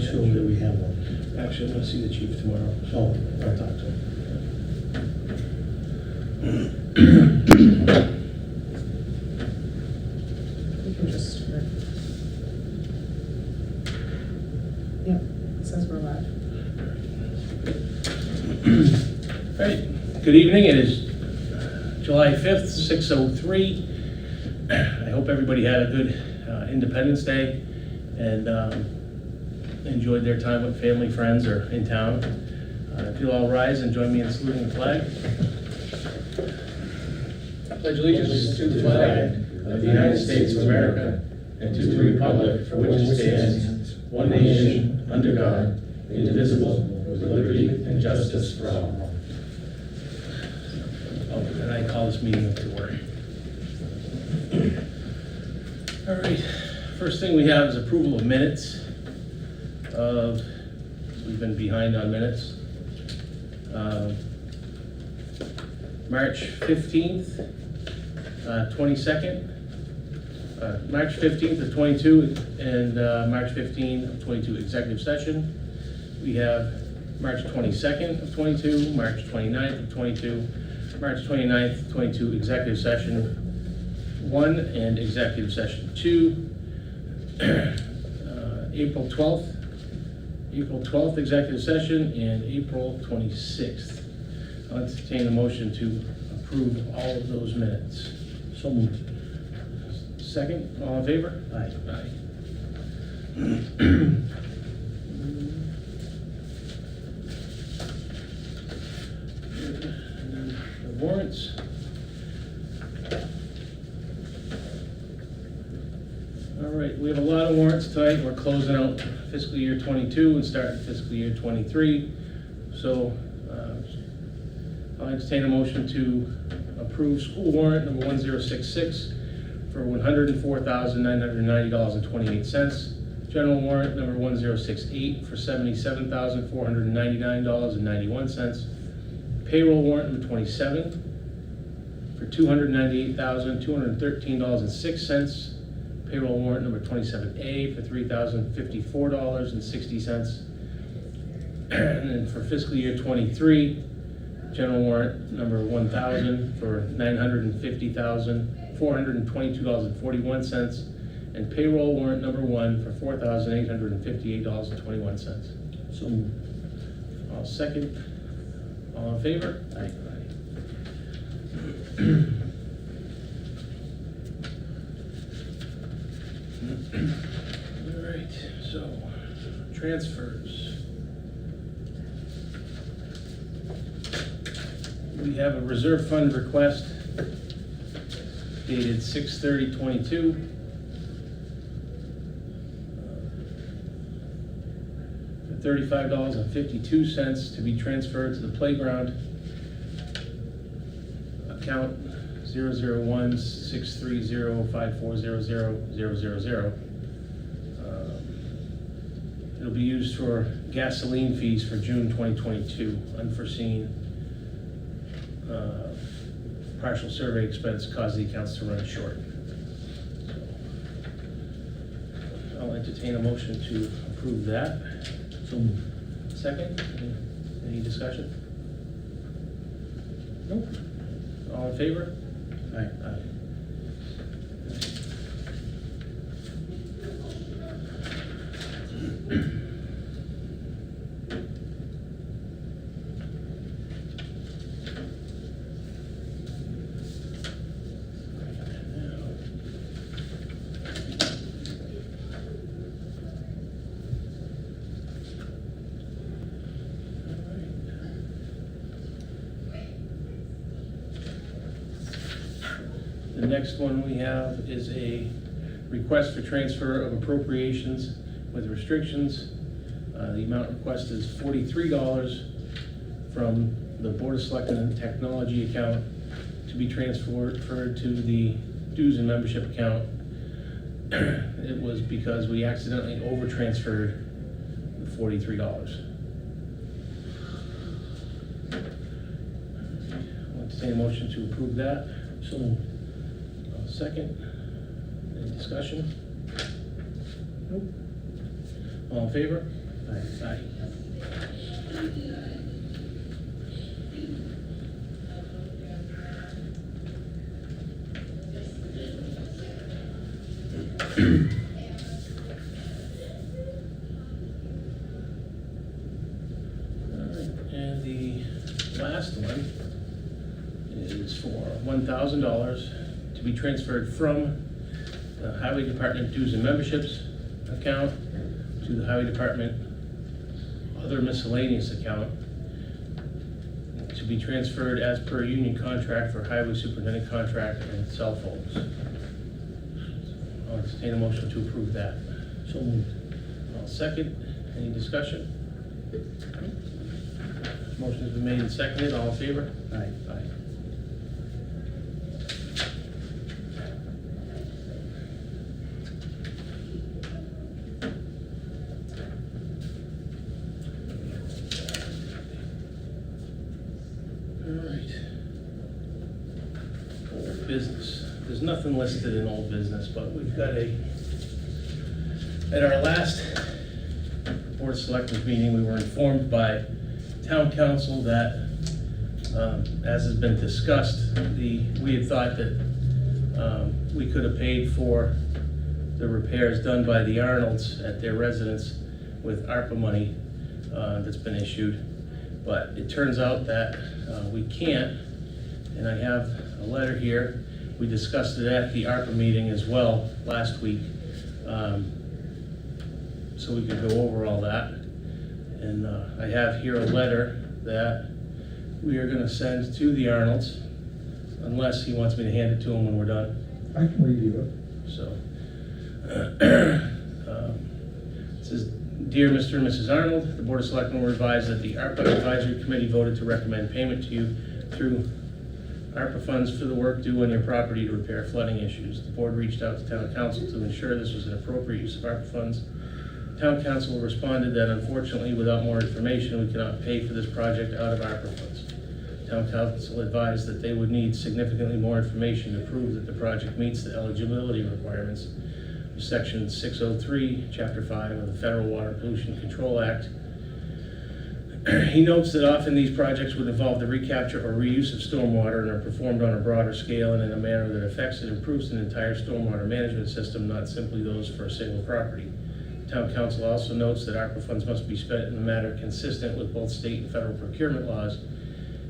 assume that we have one. Actually, I'm gonna see the chief tomorrow. Oh, I'll talk to him. We can just start. Yep, it says we're live. All right, good evening. It is July 5th, 6:03. I hope everybody had a good Independence Day and enjoyed their time with family, friends, or in town. If you'll all rise and join me in saluting the flag. Pledge allegiance to the flag of the United States of America and to the republic for which it stands, one nation, under God, indivisible, with liberty and justice for all. Oh, and I call this meeting to order. All right, first thing we have is approval of minutes of, we've been behind on minutes. March 15th, 22nd, March 15th of 22 and March 15th of 22 executive session. We have March 22nd of 22, March 29th of 22, March 29th of 22 executive session 1 and executive session 2. April 12th executive session and April 26th. I'll entertain a motion to approve all of those minutes. So moved. Second, all in favor? Aye. Aye. And then the warrants. All right, we have a lot of warrants tonight. We're closing out fiscal year 22 and starting fiscal year 23. So I'll entertain a motion to approve school warrant number 1066 for $104,990.28. General warrant number 1068 for $77,499.91. Payroll warrant number 27 for $298,213.06. Payroll warrant number 27A for $3,054.60. And then for fiscal year 23, general warrant number 1000 for $950,422.41. And payroll warrant number 1 for $4,858.21. So moved. All second. All in favor? Aye. All right, so transfers. We have a reserve fund request dated 6/30/22. For $35.52 to be transferred to the playground account 001-630-5400-000. It'll be used for gasoline fees for June 2022, unforeseen partial survey expense caused the accounts to run short. So, I'll entertain a motion to approve that. So moved. Second, any discussion? Nope. All in favor? Aye. Aye. The next one we have is a request for transfer of appropriations with restrictions. The amount requested is $43 from the Board of Selectmen technology account to be transferred to the dues and membership account. It was because we accidentally over-transferred the $43. I'll entertain a motion to approve that. So moved. Second. Any discussion? Nope. All in favor? Aye. And the last one is for $1,000 to be transferred from the Highway Department dues and memberships account to the Highway Department other miscellaneous account to be transferred as per union contract for highway superintendent contract and cell phones. I'll entertain a motion to approve that. So moved. I'll second. Any discussion? Motion's been made and seconded. All in favor? Aye. Aye. All right. Old business. There's nothing listed in old business, but we've got at our last Board of Selectmen meeting, we were informed by town council that, as has been discussed, we had thought that we could have paid for the repairs done by the Arnolds at their residence with ARPA money that's been issued. But it turns out that we can't, and I have a letter here. We discussed it at the ARPA meeting as well last week, so we could go over all that. And I have here a letter that we are gonna send to the Arnolds, unless he wants me to hand it to him when we're done. I can review it. So, it says, "Dear Mr. and Mrs. Arnold, the Board of Selectmen were advised that the ARPA Advisory Committee voted to recommend payment to you through ARPA funds for the work due on your property to repair flooding issues. The board reached out to town council to ensure this was an appropriate use of ARPA funds. Town council responded that unfortunately, without more information, we cannot pay for this project out of ARPA funds. Town council advised that they would need significantly more information to prove that the project meets the eligibility requirements of Section 603, Chapter 5 of the Federal Water Pollution Control Act. He notes that often these projects would involve the recapture or reuse of stormwater and are performed on a broader scale and in a manner that affects and improves an entire stormwater management system, not simply those for a single property. Town council also notes that ARPA funds must be spent in a manner consistent with both state and federal procurement laws,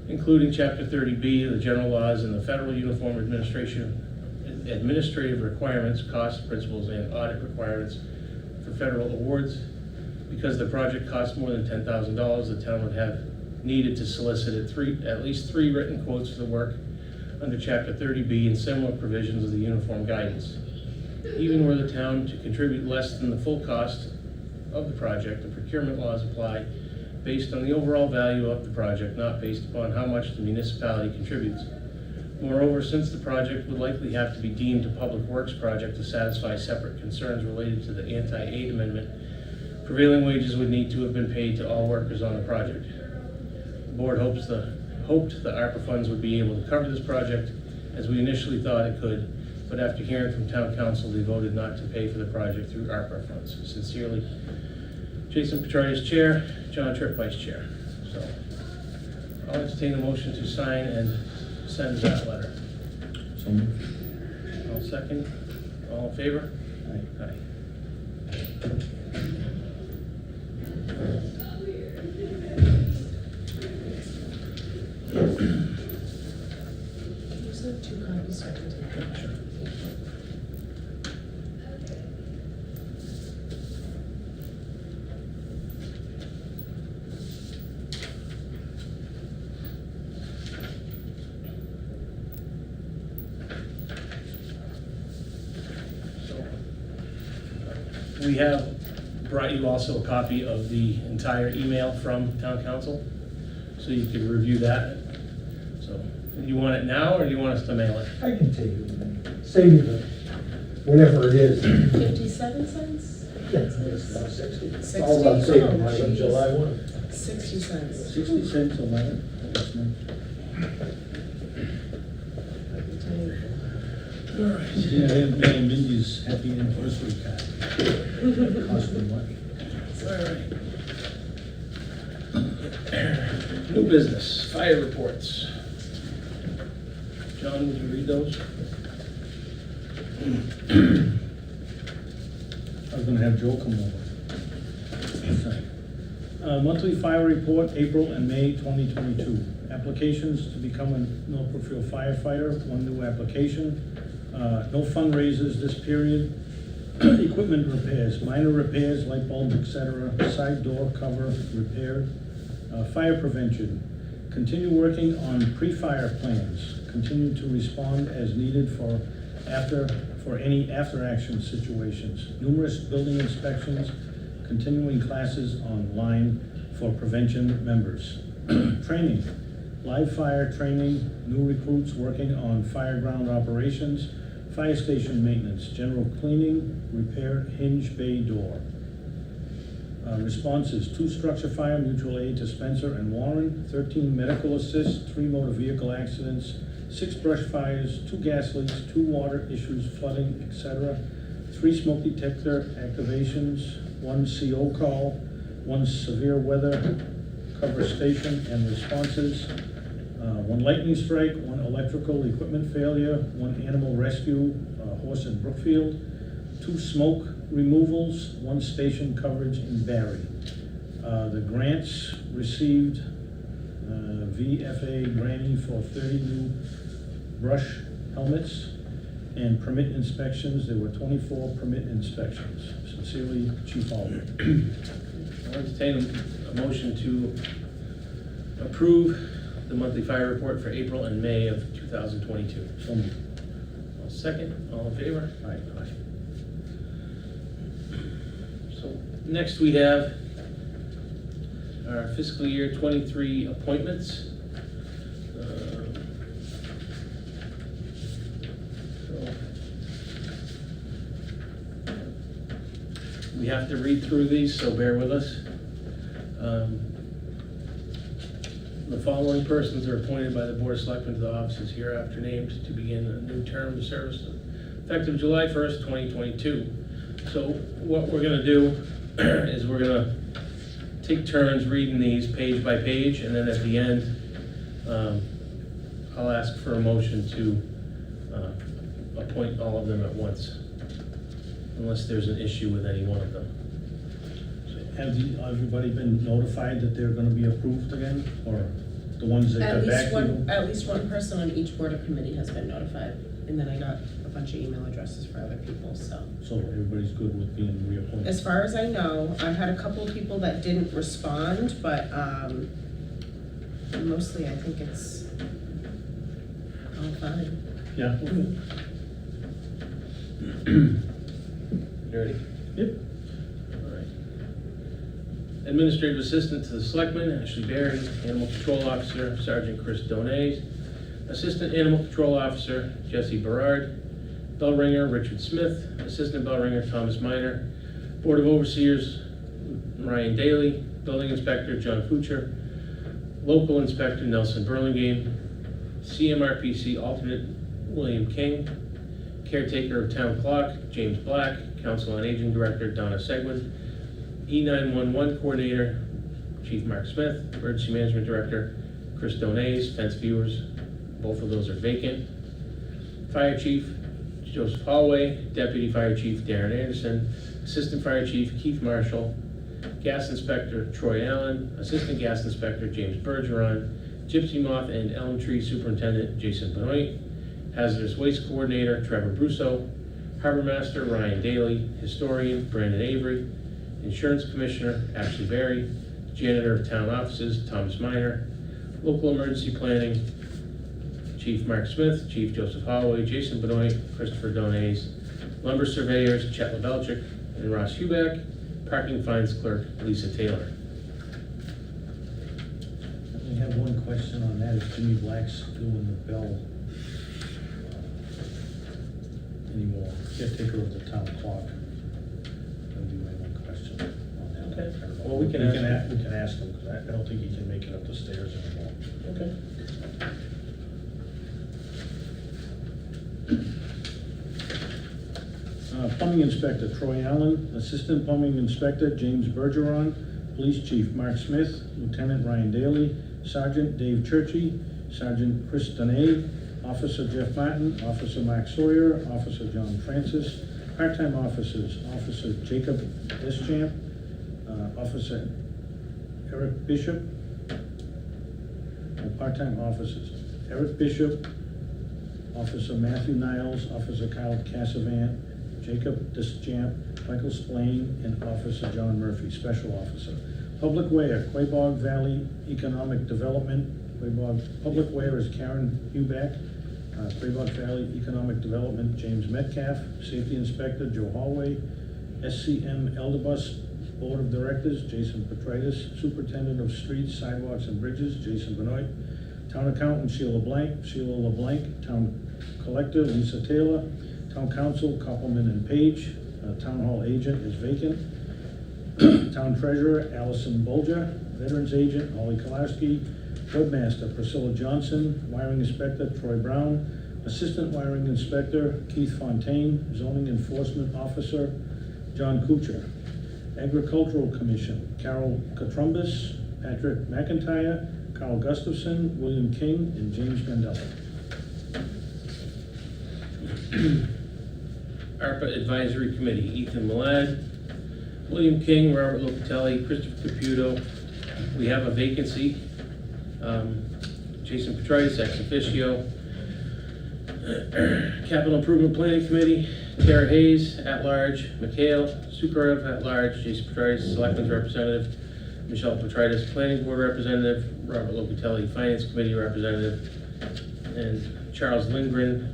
including Chapter 30B of the general laws and the Federal Uniform Administrative Requirements, cost principles, and audit requirements for federal awards. Because the project costs more than $10,000, the town would have needed to solicit at least three written quotes for the work under Chapter 30B and similar provisions of the uniform guidance. Even were the town to contribute less than the full cost of the project, the procurement laws apply based on the overall value of the project, not based upon how much the municipality contributes. Moreover, since the project would likely have to be deemed a public works project to satisfy separate concerns related to the anti-aid amendment, prevailing wages would need to have been paid to all workers on the project. The board hoped the ARPA funds would be able to cover this project, as we initially thought it could, but after hearing from town council, they voted not to pay for the project through ARPA funds. Sincerely, Jason Petrarchus, Chair, John Tripp, Vice Chair. So, I'll entertain a motion to sign and send that letter. So moved. I'll second. All in favor? Aye. Aye. You said 2 copies, so I can take them. Sure. We have brought you also a copy of the entire email from town council, so you can review that. So, do you want it now, or do you want us to mail it? I can take it, and save you the, whatever it is. 57 cents? It's about 60. 60? All about saving Oh, money on geez. July 1. 60 cents. 60 cents a letter. That's nice. All right. Yeah, I have Mindy's happy anniversary card. Cost me money. All right. New business, fire reports. John, would you read those? I was gonna have Joe come over. Monthly fire report, April and May 2022. Applications to become a North Brookfield firefighter, 1 new application. No fundraisers this period. Equipment repairs, minor repairs, light bulb, etc. Side door cover repaired. Fire prevention. Continue working on pre-fire plans. Continue to respond as needed for any after-action situations. Numerous building inspections. Continuing classes online for prevention members. Training. Live fire training. New recruits working on fireground operations. Fire station maintenance. General cleaning. Repair hinge bay door. Responses, 2 structure fire, mutual aid to Spencer and Warren, 13 medical assists, 3 motor vehicle accidents, 6 brush fires, 2 gas leaks, 2 water issues, flooding, etc., 3 smoke detector activations, 1 CO call, 1 severe weather cover station and responses, 1 lightning strike, 1 electrical equipment failure, 1 animal rescue, horse in Brookfield, 2 smoke removals, 1 station coverage in Barry. The grants received, VFA granting for 30 new brush helmets and permit inspections. There were 24 permit inspections. Sincerely, Chief Alder. I'll entertain a motion to approve the monthly fire report for April and May of 2022. So moved. I'll second, all in favor? Aye. So next we have our fiscal year 23 appointments. We have to read through these, so bear with us. The following persons are appointed by the Board of Selectmen to the offices hereafter named to begin a new term of service effective July 1st, 2022. So what we're gonna do is we're gonna take turns reading these page by page, and then at the end, I'll ask for a motion to appoint all of them at once, unless there's an issue with any one of them. Have everybody been notified that they're gonna be approved again, or the ones that got back to you? At least one person on each board or committee has been notified, and then I got a bunch of email addresses for other people, so. So everybody's good with being reappointed? As far as I know, I had a couple of people that didn't respond, but, mostly I think it's all fine. Yeah, okay. You ready? Yep. All right. Administrative Assistant to the Selectmen, Ashley Berry. Animal Control Officer, Sergeant Chris Donay. Assistant Animal Control Officer, Jesse Berard. Bell Ringer, Richard Smith. Assistant Bell Ringer, Thomas Miner. Board of Overseers, Ryan Daly. Building Inspector, John Kuchar. Local Inspector, Nelson Burlingame. CMRPC Alternate, William King. Caretaker of Town Clock, James Black. Council on Aging Director, Donna Segwin. E911 Coordinator, Chief Mark Smith. Emergency Management Director, Chris Donay. Fence viewers, both of those are vacant. Fire Chief, Joseph Holloway. Deputy Fire Chief, Darren Anderson. Assistant Fire Chief, Keith Marshall. Gas Inspector, Troy Allen. Assistant Gas Inspector, James Bergeron. Gypsy Moth and Elm Tree Superintendent, Jason Benoit. Hazardous Waste Coordinator, Trevor Brusso. Harbor Master, Ryan Daly. Historian, Brandon Avery. Insurance Commissioner, Ashley Berry. Janitor of Town Offices, Thomas Miner. Local Emergency Planning, Chief Mark Smith, Chief Joseph Holloway, Jason Benoit, Christopher Donay. Lumber Surveyors, Chet LaBelchick and Ross Huback. Parking Fines Clerk, Lisa Taylor. I only have one question on that, if Jimmy Black's doing the bell anymore, caretaker of the town clock. That'll be my one question on that. Okay. I don't know. Well, we can ask him. We can ask him, because I don't think he can make it up the stairs anymore. Okay. Plumbing Inspector, Troy Allen. Assistant Plumbing Inspector, James Bergeron. Police Chief, Mark Smith. Lieutenant Ryan Daly. Sergeant Dave Churchy, Sergeant Chris Donay, Officer Jeff Martin, Officer Mark Sawyer, Officer John Francis. Part-time officers, Officer Jacob Deschamps, Officer Eric Bishop. Part-time officers, Eric Bishop, Officer Matthew Niles, Officer Kyle Cassavant, Jacob Deschamps, Michael Spillane, and Officer John Murphy, Special Officer. Public Wear, Quabog Valley Economic Development. Public Wear is Karen Huback. Quabog Valley Economic Development, James Metcalf. Safety Inspector, Joe Hallway. SCM Elderbus Board of Directors, Jason Petritis. Superintendent of Streets, Sidewalks, and Bridges, Jason Benoit. Town Accountant, Sheila LeBlanc. Town Collector, Lisa Taylor. Town Council, Koppelman and Page. Town Hall Agent is vacant. Town Treasurer, Allison Bolger. Veterans Agent, Holly Kolarski. Webmaster, Priscilla Johnson. Wiring Inspector, Troy Brown. Assistant Wiring Inspector, Keith Fontaine. Zoning Enforcement Officer, John Kuchar. Agricultural Commission, Carol Katrumbis, Patrick McIntyre, Carl Gustafson, William King, and James Mandela. ARPA Advisory Committee, Ethan Milad, William King, Robert Locatelli, Christopher Caputo. We have a vacancy. Jason Petritis, ex officio. Capital Improvement Planning Committee, Tara Hayes, at large. Mikhail Sukarev, at large. Jason Petritis, Selectmen's representative. Michelle Petritis, Planning Board representative. Robert Locatelli, Finance Committee representative. And Charles Lindgren,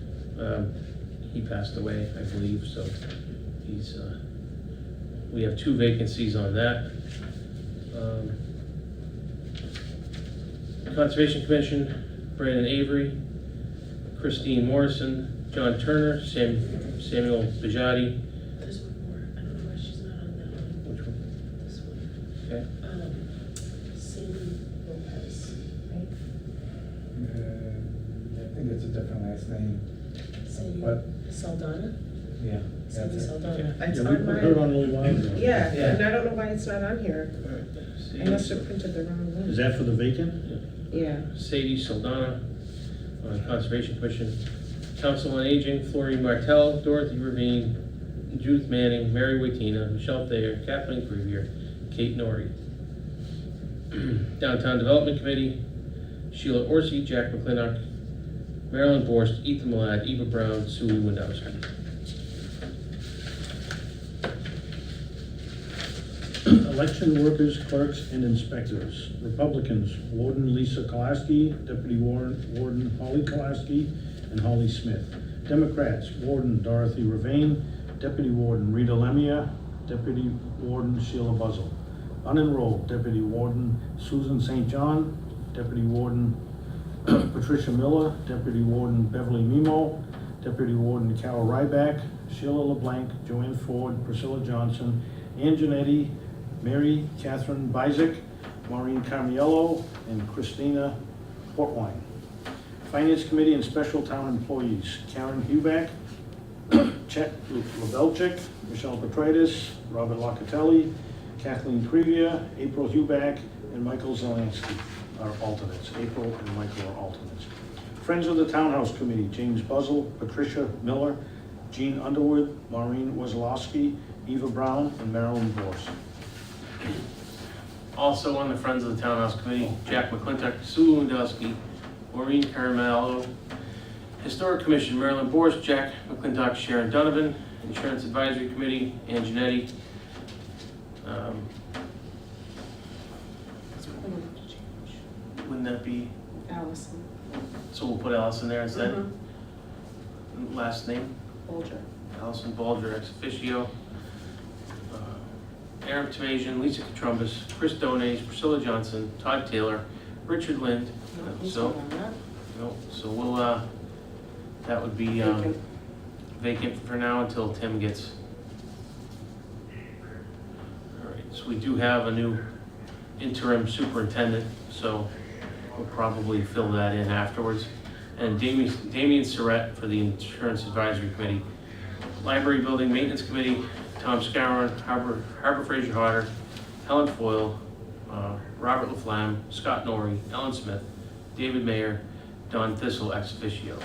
he passed away, I believe, so he's, we have 2 vacancies on that. Conservation Commission, Brandon Avery, Christine Morrison, John Turner, Samuel Bijadi. There's one more, I don't know why she's not on that one. Which one? This one. Okay. Sadie Lopez, right? I think it's a different last name, Sadie but, Saldana? yeah. Sadie that's it. Saldana. It's Yeah, we on put her mine. on a little while ago. Yeah, Yeah. and I don't know why it's not on here. I must have printed the wrong one. Is that for the vacant? Yeah. Sadie Saldana on Conservation Commission. Council on Aging, Florine Martell, Dorothy Ravine, Judith Manning, Mary Waitina, Michelle Thayer, Kathleen Crevier, Kate Norrie. Downtown Development Committee, Sheila Orsi, Jack McClintock, Marilyn Borst, Ethan Milad, Eva Brown, Sue Wendowski. Election workers, clerks, and inspectors. Republicans, Warden Lisa Kolarski, Deputy Warden Holly Kolarski, and Holly Smith. Democrats, Warden Dorothy Ravane, Deputy Warden Rita Lemia, Deputy Warden Sheila Buzzell. Unenrolled, Deputy Warden Susan St. John, Deputy Warden Patricia Miller, Deputy Warden Beverly Mimo, Deputy Warden Carol Ryback, Sheila LeBlanc, Joanne Ford, Priscilla Johnson, Ann Janetti, Mary Catherine Bizik, Maureen Carmiello, and Christina Portwine. Finance Committee and Special Town Employees, Karen Huback, Chet Lebelchik, Michelle Petritis, Robert Locatelli, Kathleen Crevier, April Huback, and Michael Zelansky are alternates. April and Michael are alternates. Friends of the Townhouse Committee, James Buzzell, Patricia Miller, Jean Underwood, Maureen Wazlowski, Eva Brown, and Marilyn Borst. Also on the Friends of the Townhouse Committee, Jack McClintock, Sue Wendowski, Maureen Caramello. Historic Commission, Marilyn Borst, Jack McClintock, Sharon Donovan. Insurance Advisory Committee, Ann Janetti. Wouldn't that be, Allison. so we'll put Allison there instead? Mhm. Last name? Bolger. Allison Balger, ex officio. Aaron Tamasian, Lisa Katrumbis, Chris Donays, Priscilla Johnson, Todd Taylor, Richard Lind. No, he's So, not on that. no, so we'll, that would be Vacant. vacant for now until Tim gets. All right, so we do have a new interim superintendent, so we'll probably fill that in afterwards. And Damian Surratt for the Insurance Advisory Committee. Library Building Maintenance Committee, Tom Scouron, Harbor Fraser Hodder, Helen Foyle, Robert Laflamme, Scott Norrie, Ellen Smith, David Mayer, Don Thistle ex officio.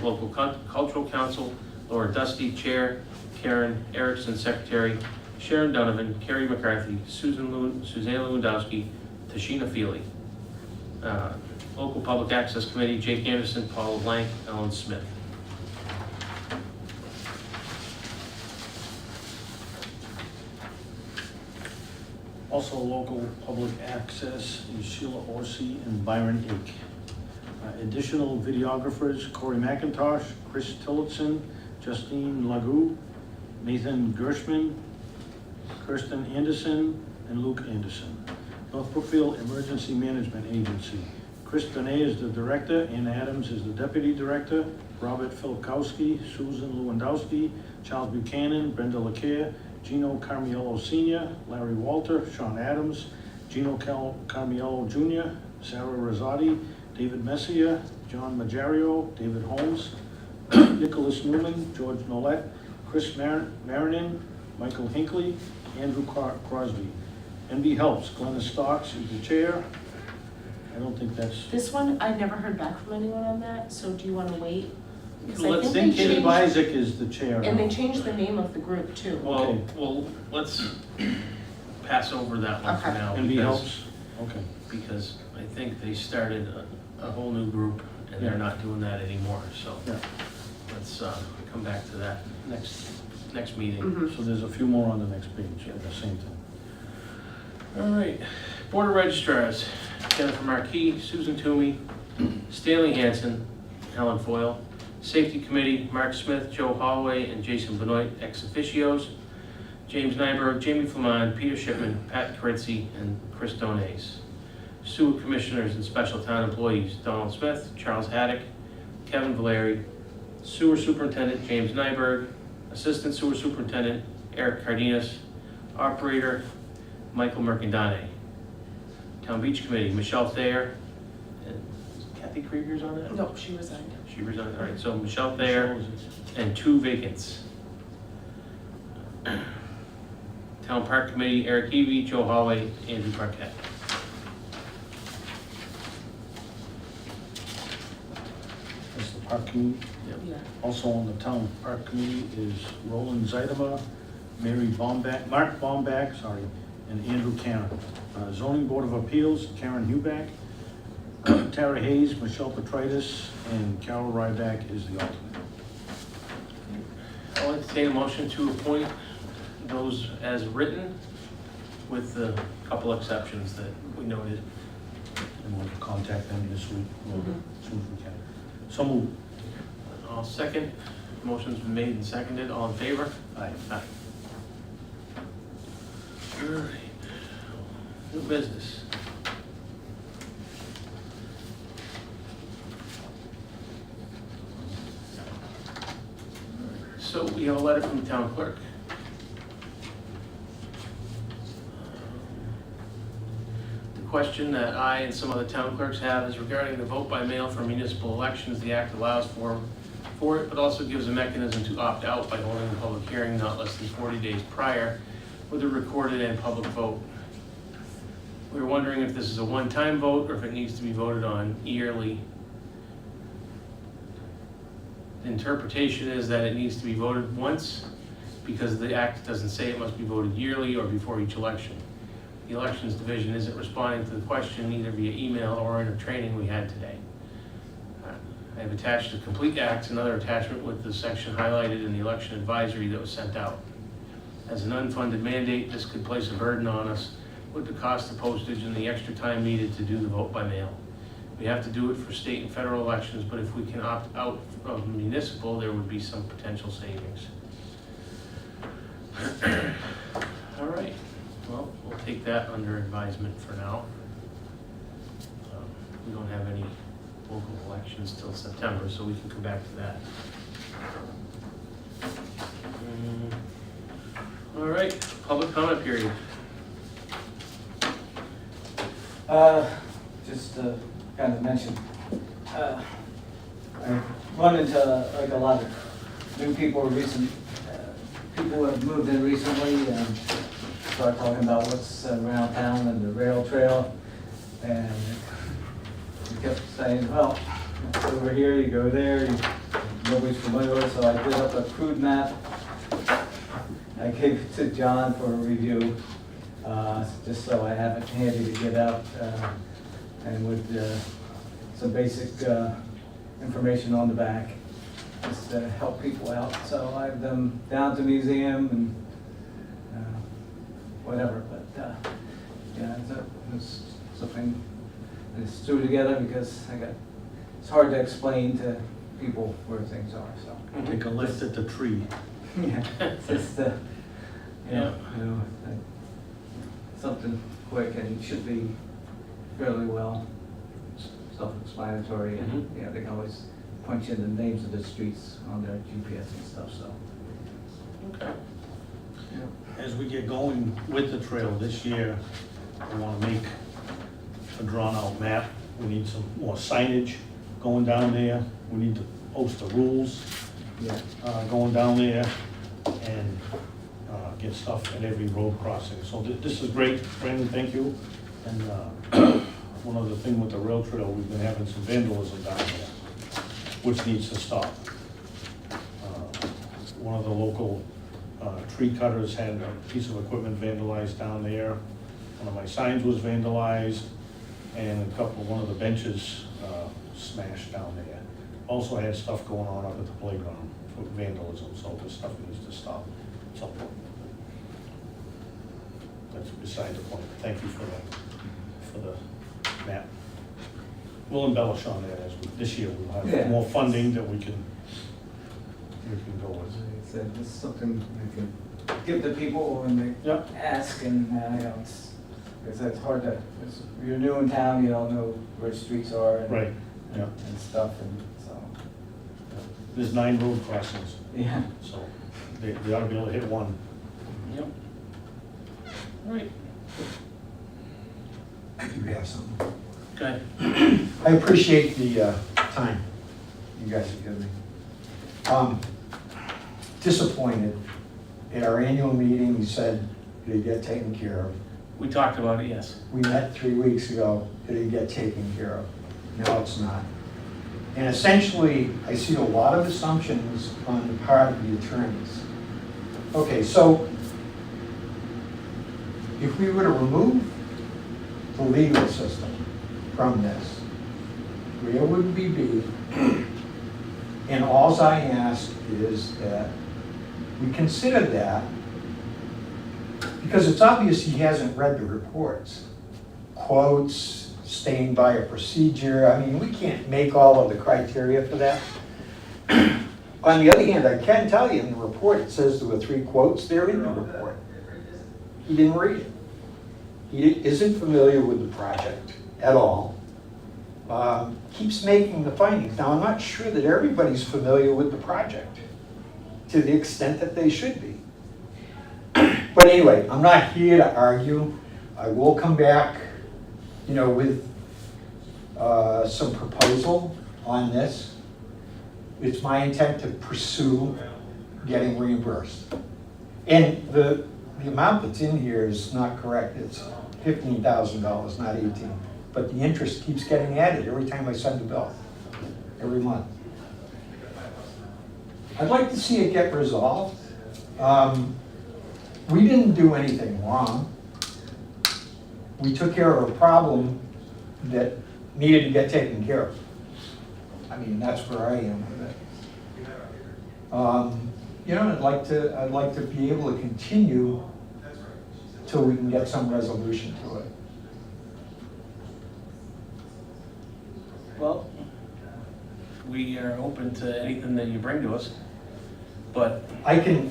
Local Cultural Council, Laura Dusty, Chair, Karen Erickson, Secretary, Sharon Donovan, Kerry McCarthy, Suzanne Lewandowski, Tashina Feely. Local Public Access Committee, Jake Anderson, Paul Blank, Ellen Smith. Also, local public access is Sheila Orsi and Byron Ake. Additional videographers, Corey McIntosh, Chris Tillotson, Justine Lagou, Nathan Gershman, Kirsten Anderson, and Luke Anderson. North Brookfield Emergency Management Agency. Chris Donay is the director, Ann Adams is the deputy director, Robert Filkowski, Susan Lewandowski, Charles Buchanan, Brenda LaCare, Gino Carmiello Sr., Larry Walter, Sean Adams, Gino Carmiello Jr., Sarah Rosati, David Messier, John Majario, David Holmes, Nicholas Newman, George Nolet, Chris Marinan, Michael Hinckley, Andrew Crosby. NB Helps, Glenna Stocks is the chair. I don't think that's, This one, I never heard back from anyone on that, so do you wanna wait? 'Cause I Let's think they Katie changed, Isaac is the chair and they now. changed the name of the group too. Well, let's pass over that one for Okay. now. NB because- Helps, okay. Because I think they started a whole new group and they're Yeah. not doing that anymore, so Yeah. let's come back to that next meeting. Mhm. So there's a few more on the next page at the same time. All right, Board of Registrars, Jennifer Marquis, Susan Toomey, Stanley Hanson, Helen Foyle. Safety Committee, Mark Smith, Joe Holloway, and Jason Benoit, ex officios. James Nyberg, Jamie Flamand, Peter Shipman, Pat Carizzi, and Chris Donays. Sewer Commissioners and Special Town Employees, Donald Smith, Charles Haddock, Kevin Valeri. Sewer Superintendent, James Nyberg. Assistant Sewer Superintendent, Eric Cardenas. Operator, Michael Mercandane. Town Beach Committee, Michelle Thayer. And Kathy Krieger's on that? Nope, she resigned. She resigned, all right, so Michelle Thayer and 2 vacants. Town Park Committee, Eric Evie, Joe Holloway, Andrew Parquette. That's the park committee. Yeah. Also on the town park committee is Roland Zeidema, Mary Bomback, Mark Bomback, and Andrew Karen. Zoning Board of Appeals, Karen Huback, Tara Hayes, Michelle Petritis, and Carol Ryback is the alternate. I'll entertain a motion to appoint those as written with the couple exceptions that we noted. And we'll contact them this week, as soon as we can. So moved. I'll second. Motion's been made and seconded. All in favor? Aye. Aye. All right. New business. So we have a letter from the town clerk. The question that I and some other town clerks have is regarding the vote by mail for municipal elections. The act allows for it, but also gives a mechanism to opt out by holding a public hearing not less than 40 days prior with a recorded and public vote. We were wondering if this is a one-time vote or if it needs to be voted on yearly. The interpretation is that it needs to be voted once because the act doesn't say it must be voted yearly or before each election. The Elections Division isn't responding to the question either via email or in a training we had today. I have attached a complete act, another attachment with the section highlighted in the election advisory that was sent out. As an unfunded mandate, this could place a burden on us with the cost of postage and the extra time needed to do the vote by mail. We have to do it for state and federal elections, but if we can opt out of municipal, there would be some potential savings. All right, well, we'll take that under advisement for now. We don't have any local elections till September, so we can come back to that. All right, public comment period. Just to kind of mention, I've run into like a lot of new people people who have moved in recently, start talking about what's around town and the rail trail. And he kept saying, well, it's over here, you go there, nobody's familiar with it, so I did up a crude map. I gave it to John for a review, just so I have it handy to get out, and with some basic information on the back, just to help people out. So I have them down to the museum and whatever, but yeah, it's something that's threw together because it's hard to explain to people where things are, so. Take a lift at the tree. Yeah, it's just, something quick and it should be fairly well self-explanatory, and, they can always punch in the names of the streets on their GPS and stuff, so. Okay. As we get going with the trail this year, we want to make a drawn-out map. We need some more signage going down there. We need to post the rules Yeah. going down there and get stuff at every road crossing. So this is great, Brandon, thank you. And one other thing with the rail trail, we've been having some vandalism down there, which needs to stop. One of the local tree cutters had a piece of equipment vandalized down there. One of my signs was vandalized, and one of the benches smashed down there. Also had stuff going on up at the playground with vandalism, so this stuff needs to stop. So that's beside the point. Thank you for the map. We'll embellish on that this year we'll have more funding that we can go with. Like I said, this is something we can give to people when they Yep. ask, and it's hard to, you're new in town, you don't know where streets are and, Right, yeah. and stuff, and so, There's 9 road crossings, yeah. so they ought to be able to hit one. Yep. All right. You have something? Okay. I appreciate the time you guys have given me. Disappointed. At our annual meeting, you said it'd get taken care of. We talked about it, yes. We met 3 weeks ago, it'd get taken care of. Now it's not. And essentially, I see a lot of assumptions on the part of the attorneys. Okay, so if we were to remove the legal system from this, where would we be? And alls I ask is that we consider that, because it's obvious he hasn't read the reports. Quotes, staying by a procedure, I mean, we can't make all of the criteria for that. On the other hand, I can tell you in the report, it says there were 3 quotes there in the report. He didn't read it. He isn't familiar with the project at all. Keeps making the findings. Now, I'm not sure that everybody's familiar with the project to the extent that they should be. But anyway, I'm not here to argue. I will come back, with some proposal on this. It's my intent to pursue getting reimbursed. And the amount that's in here is not correct. It's $15,000, not 18. But the interest keeps getting added every time I send a bill, every month. I'd like to see it get resolved. We didn't do anything wrong. We took care of a problem that needed to get taken care of. I mean, that's where I am with it. I'd like to be able to continue till we can get some resolution to it. Well, we are open to anything that you bring to us, but I can,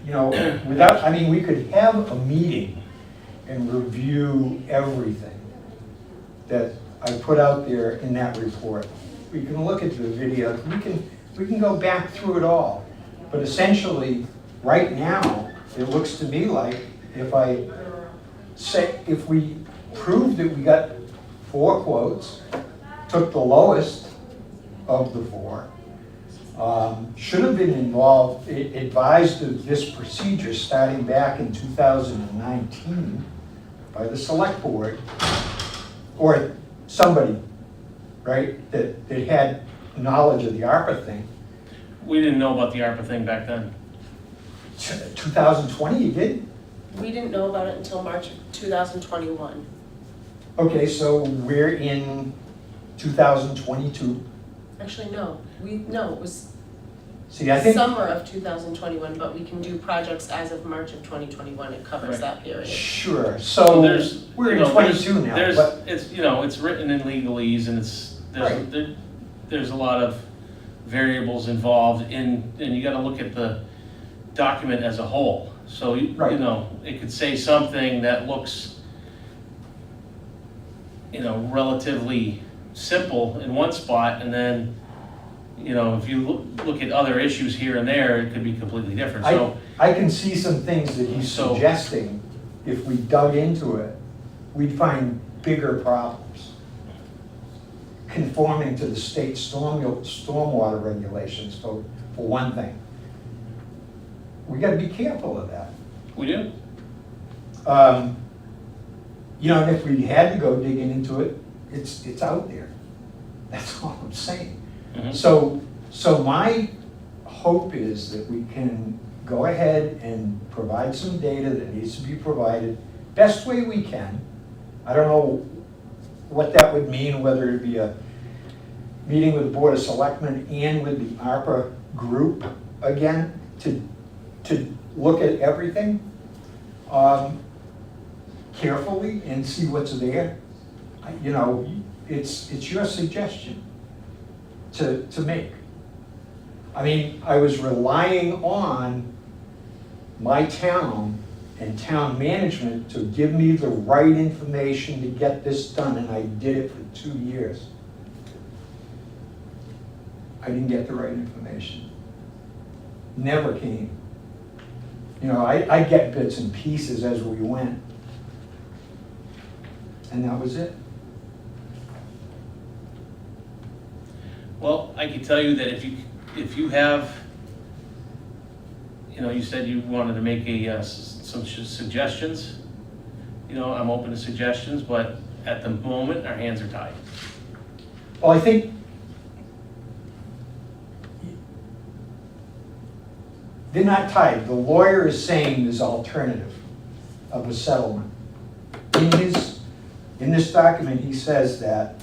we could have a meeting and review everything that I put out there in that report. We can look at the video, we can go back through it all. But essentially, right now, it looks to me like if we proved that we got 4 quotes, took the lowest of the 4, should have been involved, advised of this procedure starting back in 2019 by the select board, or somebody, right, that had knowledge of the ARPA thing. We didn't know about the ARPA thing back then. 2020, you did? We didn't know about it until March of 2021. Okay, so we're in 2022. Actually, no, it was See, I think, summer of 2021, but we can do projects as of March of 2021, it covers Right. that period. sure, So so there's, we're you in know, 22 now, there's, but, it's, you know, it's written in legalese and Right. there's a lot of variables involved and you gotta look at the document as a whole. So, you Right. know, it could say something that looks, you know, relatively simple in one spot, and then, you know, if you look at other issues here and there, it could be completely different, so. I can see some things that he's So- suggesting, if we dug into it, we'd find bigger problems. Conforming to the state stormwater regulations, for one thing. We gotta be careful of that. We do? You know, and if we had to go digging into it, it's out there. That's all I'm saying. Mhm. So my hope is that we can go ahead and provide some data that needs to be provided, best way we can. I don't know what that would mean, whether it be a meeting with the Board of Selectmen and with the ARPA group again, to look at everything carefully and see what's there. You know, it's your suggestion to make. I mean, I was relying on my town and town management to give me the right information to get this done, and I did it for 2 years. I didn't get the right information. Never came. You know, I get bits and pieces as we went. And that was it. Well, I can tell you that if you have, you know, you said you wanted to make some suggestions, you know, I'm open to suggestions, but at the moment, our hands are tied. Well, I think they're not tied. The lawyer is saying there's alternative of a settlement. In this document, he says that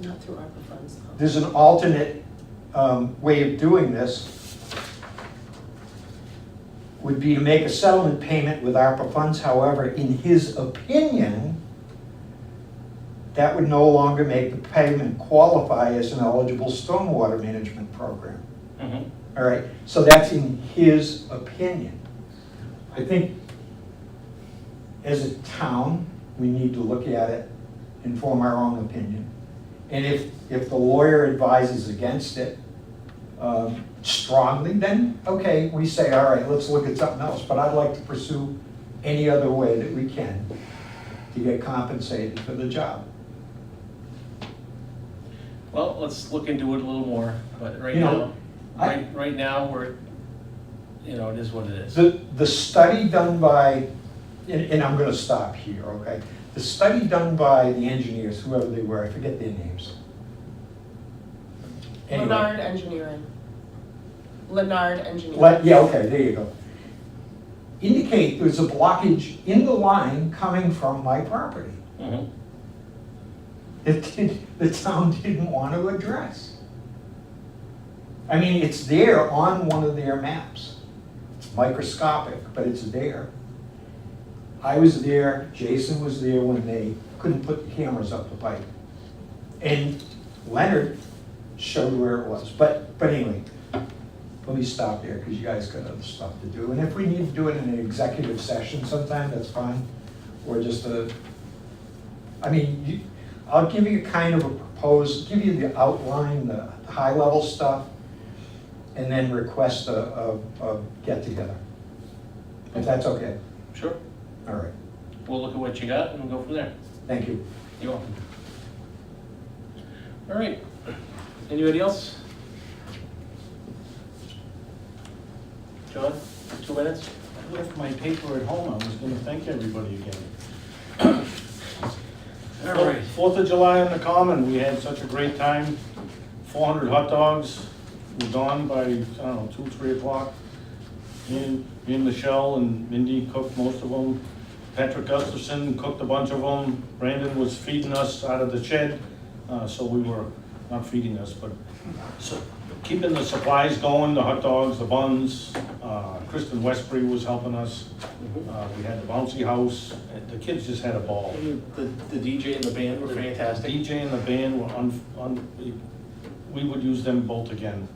Not through ARPA funds, though. there's an alternate way of doing this, would be to make a settlement payment with ARPA funds. However, in his opinion, that would no longer make the payment qualify as an eligible stormwater management program. Mhm. All right, so that's in his opinion. I think as a town, we need to look at it and form our own opinion. And if the lawyer advises against it strongly, then, okay, we say, all right, let's look at something else. But I'd like to pursue any other way that we can to get compensated for the job. Well, let's look into it a little more, but right You now, know, right now, we're, you know, it is what it is. The study done by, and I'm gonna stop here, okay? The study done by the engineers, whoever they were, I forget their names. Anyway. Leonard Engineering. Leonard Engineering. Yeah, okay, there you go. Indicate there's a blockage in the line coming from my property Mhm. that the town didn't want to address. I mean, it's there on one of their maps. It's microscopic, but it's there. I was there, Jason was there when they couldn't put the cameras up the pipe. And Leonard showed where it was, but anyway, let me stop there, because you guys got other stuff to do. And if we need to do it in an executive session sometime, that's fine, or just I'll give you kind of a give you the outline, the high-level stuff, and then request a get-together. If that's okay. Sure. All right, We'll look at what you got and we'll go from there. thank you. You're welcome. All right, Anybody else? John, 2 minutes? I left my paper at home, I was gonna thank everybody again. All right. 4th of July on the Common, we had such a great time. 400 hot dogs were gone by, I don't know, 2, 3 o'clock. Me and Michelle and Mindy cooked most of them. Patrick Gustafson cooked a bunch of them. Brandon was feeding us out of the shed, so we were, not feeding us, but keeping the supplies going, the hot dogs, the buns. Kristen Westbury was helping us. We had the bouncy house, and the kids just had a ball. The DJ and the band were The fantastic. DJ and the band were we would use them both again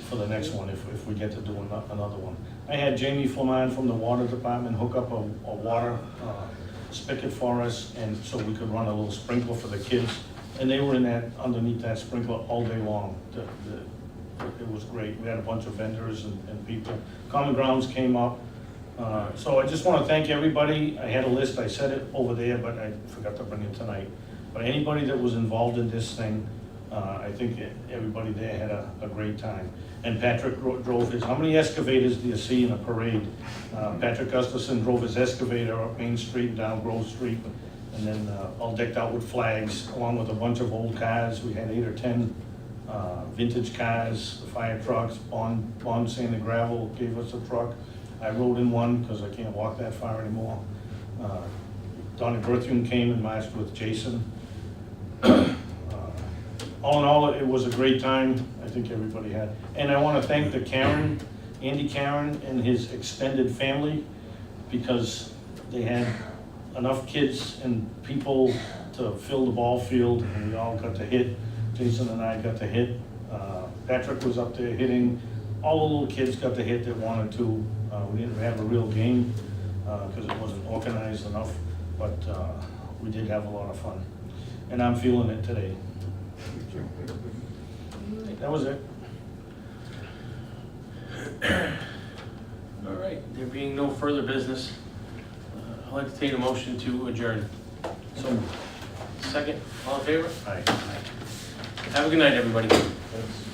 for the next one if we get to do another one. I had Jamie Flaman from the water department hook up a water spigot for us, and so we could run a little sprinkler for the kids. And they were underneath that sprinkler all day long. It was great. We had a bunch of vendors and people. Common Grounds came up. So I just want to thank everybody. I had a list, I said it over there, but I forgot to bring it tonight. But anybody that was involved in this thing, I think everybody there had a great time. And Patrick drove his, how many excavators do you see in a parade? Patrick Gustafson drove his excavator up Main Street, down Grove Street, and then all decked out with flags, along with a bunch of old cars. We had 8 or 10 vintage cars, the fire trucks. Bond Sand and Gravel gave us a truck. I rode in one because I can't walk that far anymore. Donnie Berthium came and marched with Jason. All in all, it was a great time. I think everybody had. And I want to thank Andy Karen and his extended family, because they had enough kids and people to fill the ball field, and we all got to hit. Jason and I got to hit. Patrick was up there hitting. All the little kids got to hit that wanted to. We didn't have a real game because it wasn't organized enough, but we did have a lot of fun. And I'm feeling it today. That was it. All right, there being no further business, I'll entertain a motion to adjourn. So, Second, all in favor? aye. Have a good night, everybody. Thanks.